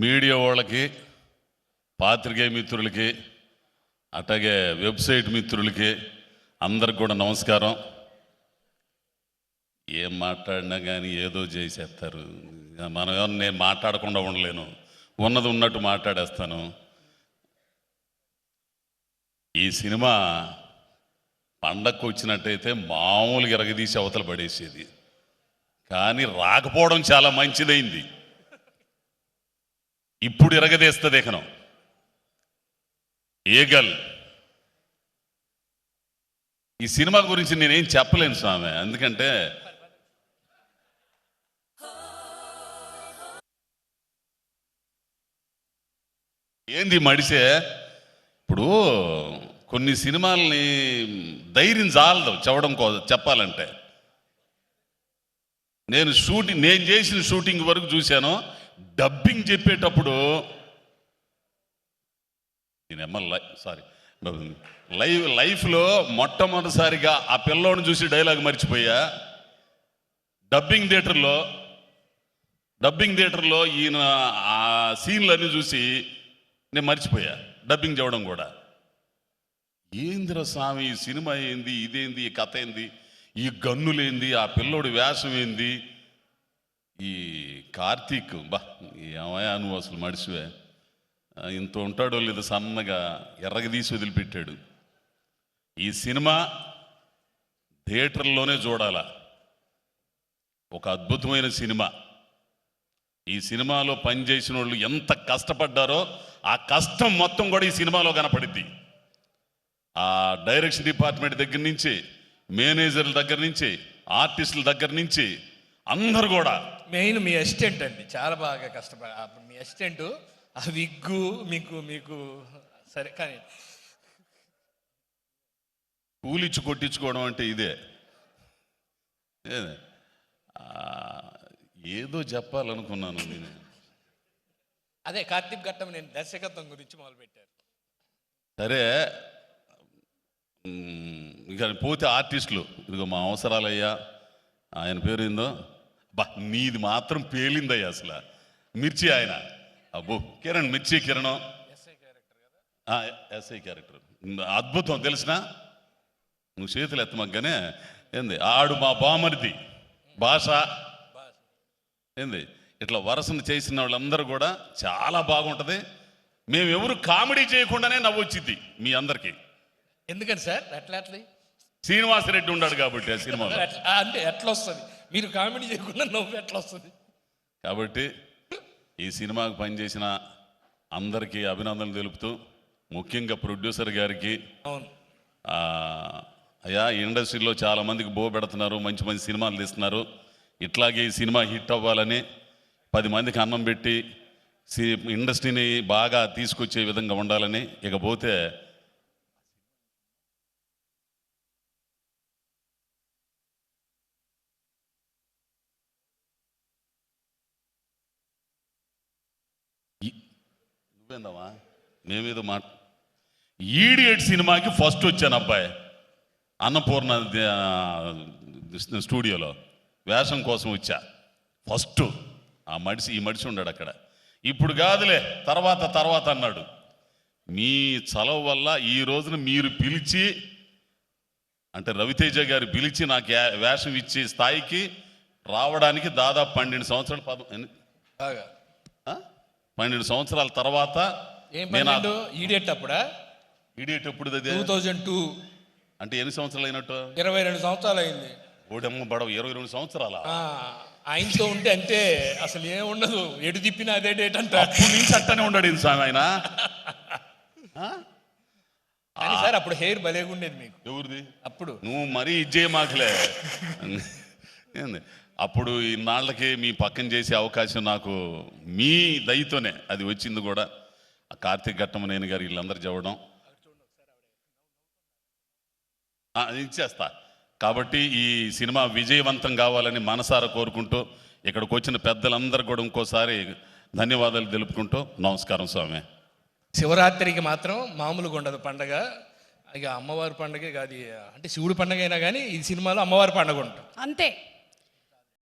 Media వాళ్ళకి, పాత్రికేయ మిత్రులకి, అట్లాగే వెబ్సైట్ మిత్రులకి అందరికి కూడా నమస్కారం. ఏం మాట్లాడినా కానీ ఏదో చేసేస్తారు. మనం ఏమన్నా నేను మాట్లాడకుండా ఉండలేను, ఉన్నది ఉన్నట్టు మాట్లాడేస్తాను. ఈ సినిమా పండగకు వచ్చినట్టయితే మామూలుగా ఎరగదీసి అవతల పడేసేది, కానీ రాకపోవడం చాలా మంచిదైంది. ఇప్పుడు ఎరగదీస్తుంది ఇకనం. ఏగల్ ఈ సినిమా గురించి నేనేం చెప్పలేను స్వామి, ఎందుకంటే ఏంది మడిసే. ఇప్పుడు కొన్ని సినిమాలని ధైర్యం చాలదు చెప్పాలంటే. నేను చేసిన షూటింగ్ వరకు చూశాను. డబ్బింగ్ చెప్పేటప్పుడు లైఫ్లో మొట్టమొదటిసారిగా ఆ పిల్లోని చూసి డైలాగ్ మర్చిపోయా. డబ్బింగ్ థియేటర్లో ఈయన ఆ సీన్లన్నీ చూసి నేను మర్చిపోయా, డబ్బింగ్ చెప్పడం కూడా. ఏందిరా స్వామి ఈ సినిమా ఏంది, ఇదేంది, ఈ కథ ఏంది, ఈ గన్నులేంది, ఆ పిల్లోడి వేషం ఏంది, ఈ కార్తీక్ ఏమయ్యా నువ్వు అసలు మడిసివే, ఇంత ఉంటాడో లేదు, సన్నగా ఎర్రగదీసి వదిలిపెట్టాడు. ఈ సినిమా థియేటర్లోనే చూడాలా, ఒక అద్భుతమైన సినిమా. ఈ సినిమాలో పనిచేసిన వాళ్ళు ఎంత కష్టపడ్డారో ఆ కష్టం మొత్తం కూడా ఈ సినిమాలో కనపడిద్ది. ఆ డైరెక్షన్ డిపార్ట్మెంట్ దగ్గర నుంచి, మేనేజర్ల దగ్గర నుంచి, ఆర్టిస్టుల దగ్గర నుంచి అందరు కూడా. మెయిన్ మీ అసిస్టెంట్ అండి, చాలా బాగా మీ అసిస్టెంట్ ఆ విగ్గు మీకు సరే, కానీ కూలిచ్చి కొట్టించుకోవడం అంటే ఇదే. ఏదో చెప్పాలనుకున్నాను నేను. అదే కార్తీక్ ఘట్టం నేను దర్శకత్వం గురించి మొదలుపెట్టారు. సరే, ఇక పోతే ఆర్టిస్టులు, ఇదిగో మా అవసరాలయ్యా, ఆయన పేరు ఏందో, నీది మాత్రం పేలిందయ్యా అసలు. మిర్చి ఆయన, అబ్బో కిరణ్, మిర్చి కిరణం ఎస్ఐ క్యారెక్టర్ అద్భుతం. తెలిసిన నువ్వు చేతులు ఎత్తమగ్గానే ఏంది, ఆడు మా బామరిది భాష ఏంది, ఇట్లా వరసను చేసిన వాళ్ళందరూ కూడా చాలా బాగుంటుంది. మేమెవరు కామెడీ చేయకుండానే నవ్వొచ్చింది మీ అందరికీ. ఎందుకని సార్ అట్లా శ్రీనివాసరెడ్డి ఉన్నాడు కాబట్టి ఆ సినిమాలో. అంటే ఎట్లా వస్తుంది, మీరు కామెడీ చేయకుండా నవ్వు ఎట్లా వస్తుంది? కాబట్టి ఈ సినిమాకు పనిచేసిన అందరికీ అభినందనలు తెలుపుతూ, ముఖ్యంగా ప్రొడ్యూసర్ గారికి, అయ్యా ఇండస్ట్రీలో చాలా మందికి పెడుతున్నారు, మంచి మంచి సినిమాలు తీస్తున్నారు, ఇట్లాగే ఈ సినిమా హిట్ అవ్వాలని 10 మందికి అన్నం పెట్టి ఇండస్ట్రీని బాగా తీసుకొచ్చే విధంగా ఉండాలని. ఇకపోతే నువ్వేందమ్మా మేమేదో ఈడియట్ సినిమాకి ఫస్ట్ వచ్చాను అబ్బాయి, అన్నపూర్ణ స్టూడియోలో వేషం కోసం వచ్చా ఫస్ట్. ఈ మడిసి ఉన్నాడు అక్కడ. ఇప్పుడు కాదులే తర్వాత అన్నాడు. మీ చలవ వల్ల ఈ రోజున మీరు పిలిచి, అంటే రవితేజ గారు పిలిచి నాకు వేషం ఇచ్చే స్థాయికి రావడానికి దాదాపు 12 సంవత్సరాలు 12 సంవత్సరాల తర్వాత. ఈడియట్ ఎప్పుడు 2002 అంటే ఎన్ని సంవత్సరాలు అయినట్టు? 22 సంవత్సరాలు అయింది. ఓడమ్మ బడవ 22 సంవత్సరాల ఆయనతో ఉంటే అంటే అసలు ఏం ఉండదు, ఎటు తిప్పినా అదే డేట్ అంటే. అప్పుడు నుంచి అట్టనే ఉన్నాడు స్వామి ఆయన. సార్ అప్పుడు హెయిర్ భలేగా ఉండేది మీకు. ఎవరిది? అప్పుడు నువ్వు మరీ ఇజ్జే మాకులే. ఏంది అప్పుడు ఇన్నాళ్ళకి మీ పక్కన చేసే అవకాశం నాకు మీ దయతోనే అది వచ్చింది కూడా. ఆ కార్తీక్ ఘట్టమనేని గారు వీళ్ళందరూ చెప్పడం ఇచ్చేస్తా. కాబట్టి ఈ సినిమా విజయవంతం కావాలని మనసారా కోరుకుంటూ, ఇక్కడికి వచ్చిన పెద్దలందరూ కూడా ఇంకోసారి ధన్యవాదాలు తెలుపుకుంటూ నమస్కారం స్వామి. శివరాత్రికి మాత్రం మామూలుగా ఉండదు పండగ. ఇక అమ్మవారి పండగే కాదు, అంటే శివుడి పండగ అయినా కానీ ఈ సినిమాలో అమ్మవారి పండగ ఉంటుంది అంతే.